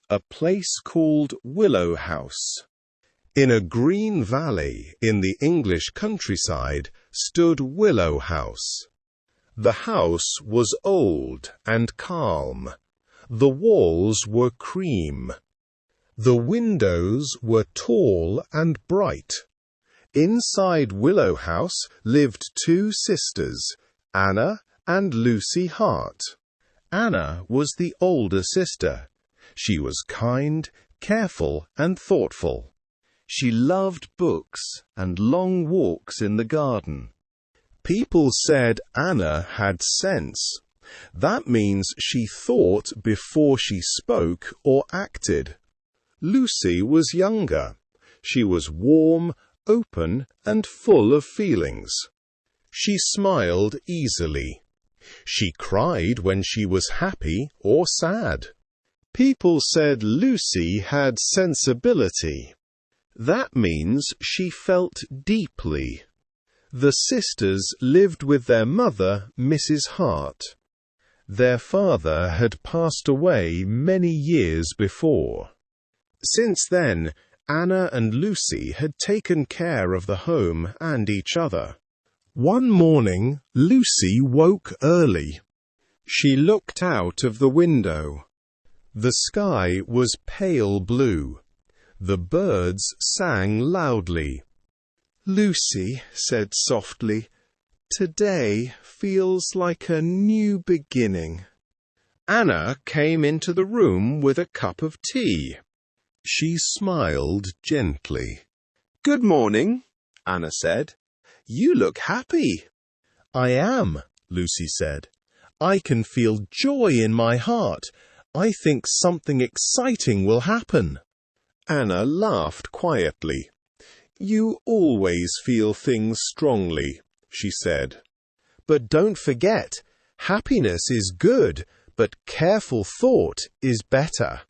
a place called Willow House. In a green valley in the English countryside stood Willow House. The house was old and calm. The walls were cream. The windows were tall and bright. Inside Willow House lived two sisters, Anna and Lucy Hart. Anna was the older sister. She was kind, careful, and thoughtful. She loved books and long walks in the garden. People said Anna had sense. That means she thought before she spoke or acted. Lucy was younger. She was warm, open, and full of feelings. She smiled easily. She cried when she was happy or sad. People said Lucy had sensibility. That means she felt deeply. The sisters lived with their mother, Mrs. Hart. Their father had passed away many years before. Since then, Anna and Lucy had taken care of the home and each other. One morning, Lucy woke early. She looked out of the window. The sky was pale blue. The birds sang loudly. Lucy said softly, "Today feels like a new beginning." Anna came into the room with a cup of tea. She smiled gently. "Good morning," Anna said. "You look happy." "I am," Lucy said. "I can feel joy in my heart. I think something exciting will happen." Anna laughed quietly. "You always feel things strongly," she said. "But don't forget, happiness is good, but careful thought is better."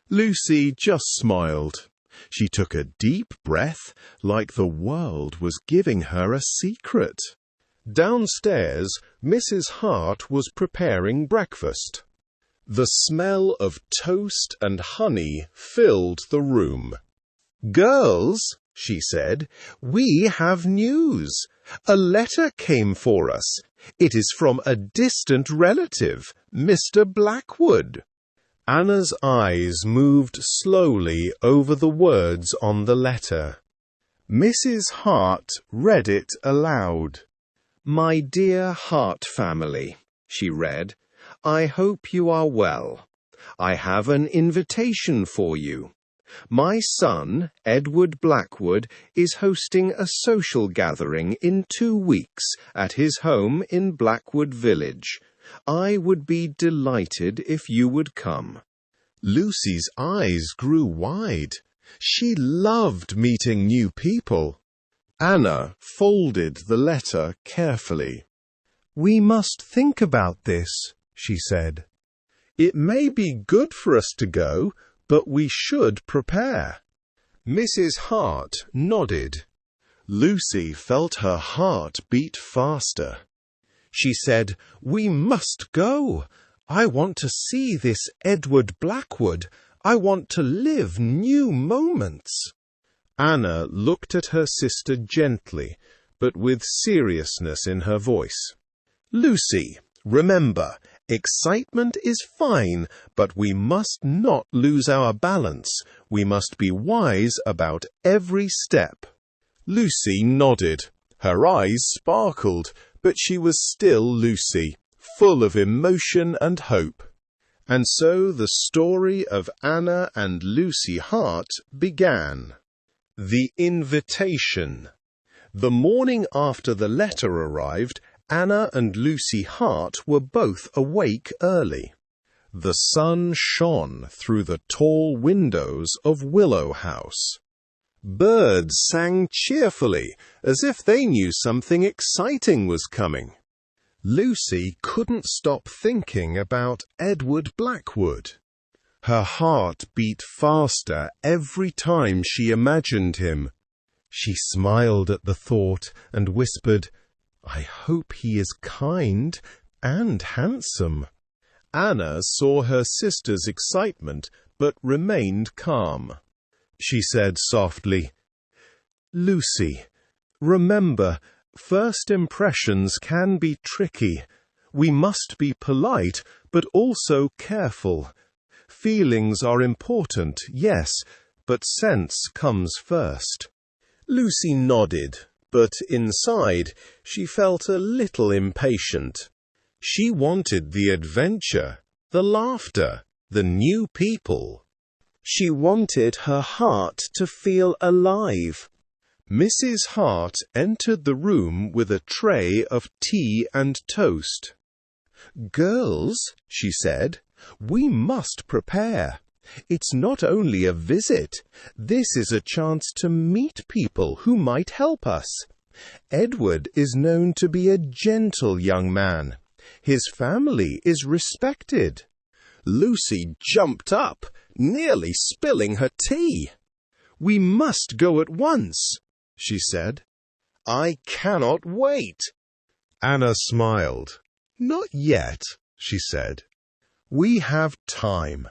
Lucy just smiled. She took a deep breath, like the world was giving her a secret. Downstairs, Mrs. Hart was preparing breakfast. The smell of toast and honey filled the room. "Girls," she said, "we have news. A letter came for us. It is from a distant relative, Mr. Blackwood." Anna's eyes moved slowly over the words on the letter. Mrs. Hart read it aloud. "My dear Hart family," she read, "I hope you are well. I have an invitation for you. My son, Edward Blackwood, is hosting a social gathering in 2 weeks at his home in Blackwood Village. I would be delighted if you would come." Lucy's eyes grew wide. She loved meeting new people. Anna folded the letter carefully. "We must think about this," she said. "It may be good for us to go, but we should prepare." Mrs. Hart nodded. Lucy felt her heart beat faster. She said, "We must go. I want to see this Edward Blackwood. I want to live new moments." Anna looked at her sister gently, but with seriousness in her voice. "Lucy, remember, excitement is fine, but we must not lose our balance. We must be wise about every step." Lucy nodded. Her eyes sparkled, but she was still Lucy, full of emotion and hope. And so the story of Anna and Lucy Hart began. The invitation. The morning after the letter arrived, Anna and Lucy Hart were both awake early. The sun shone through the tall windows of Willow House. Birds sang cheerfully, as if they knew something exciting was coming. Lucy couldn't stop thinking about Edward Blackwood. Her heart beat faster every time she imagined him. She smiled at the thought and whispered, "I hope he is kind and handsome." Anna saw her sister's excitement, but remained calm. She said softly, "Lucy, remember, first impressions can be tricky. We must be polite, but also careful. Feelings are important, yes, but sense comes first." Lucy nodded, but inside she felt a little impatient. She wanted the adventure, the laughter, the new people. She wanted her heart to feel alive. Mrs. Hart entered the room with a tray of tea and toast. "Girls," she said, "we must prepare. It's not only a visit. This is a chance to meet people who might help us. Edward is known to be a gentle young man. His family is respected." Lucy jumped up, nearly spilling her tea. "We must go at once," she said. "I cannot wait." Anna smiled. "Not yet," she said. "We have time.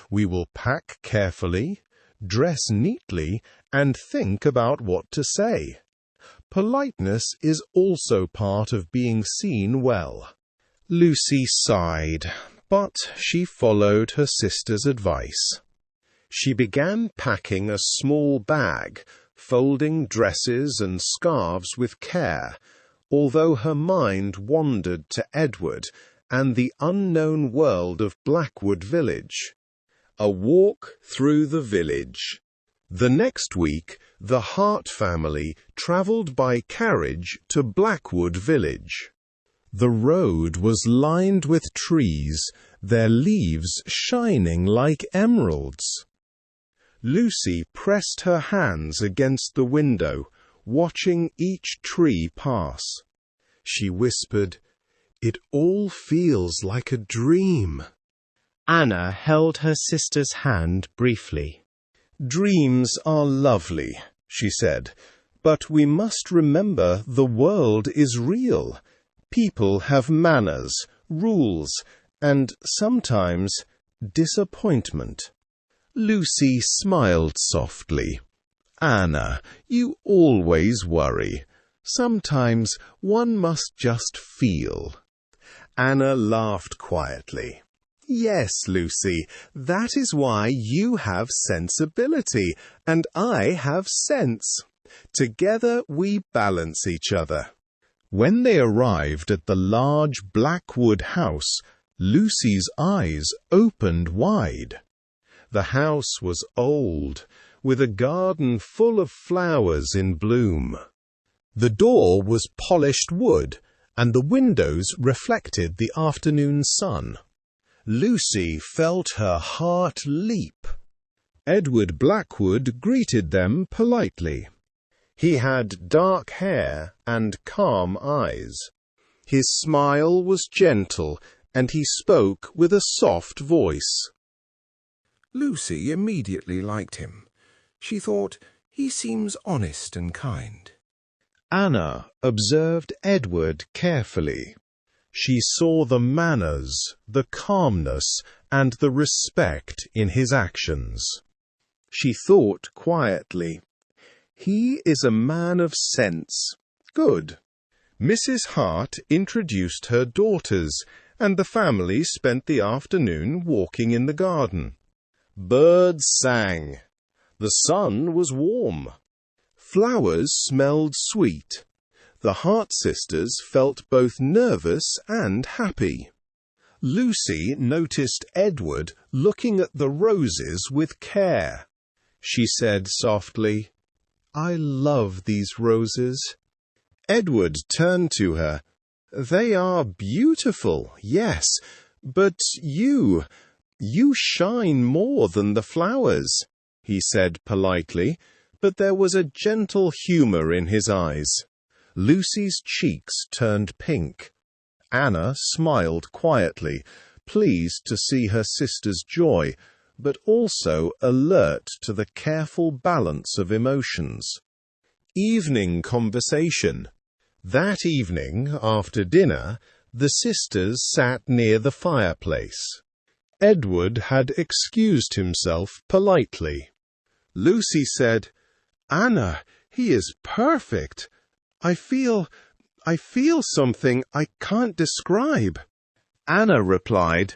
We will pack carefully, dress neatly, and think about what to say. Politeness is also part of being seen well." Lucy sighed, but she followed her sister's advice. She began packing a small bag, folding dresses and scarves with care, although her mind wandered to Edward and the unknown world of Blackwood Village. A walk through the village. The next week, the Hart family travelled by carriage to Blackwood Village. The road was lined with trees, their leaves shining like emeralds. Lucy pressed her hands against the window, watching each tree pass. She whispered, "It all feels like a dream." Anna held her sister's hand briefly. "Dreams are lovely," she said, "but we must remember the world is real. People have manners, rules, and sometimes disappointment." Lucy smiled softly. "Anna, you always worry. Sometimes one must just feel." Anna laughed quietly. "Yes, Lucy, that is why you have sensibility and I have sense. Together we balance each other." When they arrived at the large Blackwood house, Lucy's eyes opened wide. The house was old, with a garden full of flowers in bloom. The door was polished wood, and the windows reflected the afternoon sun. Lucy felt her heart leap. Edward Blackwood greeted them politely. He had dark hair and calm eyes. His smile was gentle, and he spoke with a soft voice. Lucy immediately liked him. She thought, "He seems honest and kind." Anna observed Edward carefully. She saw the manners, the calmness, and the respect in his actions. She thought quietly, "He is a man of sense. Good." Mrs. Hart introduced her daughters, and the family spent the afternoon walking in the garden. Birds sang. The sun was warm. Flowers smelled sweet. The Hart sisters felt both nervous and happy. Lucy noticed Edward looking at the roses with care. She said softly, "I love these roses." Edward turned to her. "They are beautiful, yes, but you shine more than the flowers," he said politely, but there was a gentle humor in his eyes. Lucy's cheeks turned pink. Anna smiled quietly, pleased to see her sister's joy, but also alert to the careful balance of emotions. Evening conversation. That evening, after dinner, the sisters sat near the fireplace. Edward had excused himself politely. Lucy said, "Anna, he is perfect. I feel something I can't describe." Anna replied,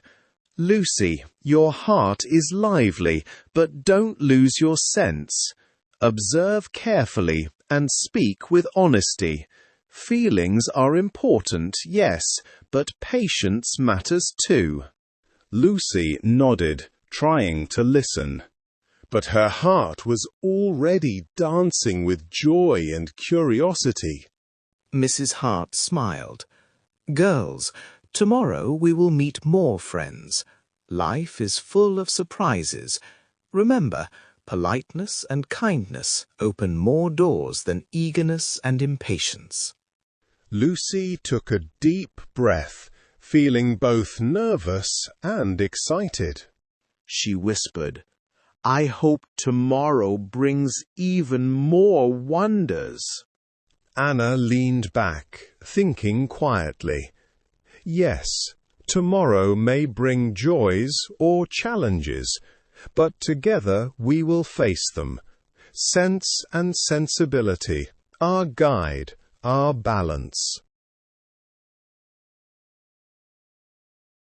"Lucy, your heart is lively, but don't lose your sense. Observe carefully and speak with honesty. Feelings are important, yes, but patience matters too." Lucy nodded, trying to listen. But her heart was already dancing with joy and curiosity. Mrs. Hart smiled. "Girls, tomorrow we will meet more friends. Life is full of surprises. Remember, politeness and kindness open more doors than eagerness and impatience." Lucy took a deep breath, feeling both nervous and excited. She whispered, "I hope tomorrow brings even more wonders." Anna leaned back, thinking quietly. Yes, tomorrow may bring joys or challenges, but together we will face them. Sense and sensibility, our guide, our balance.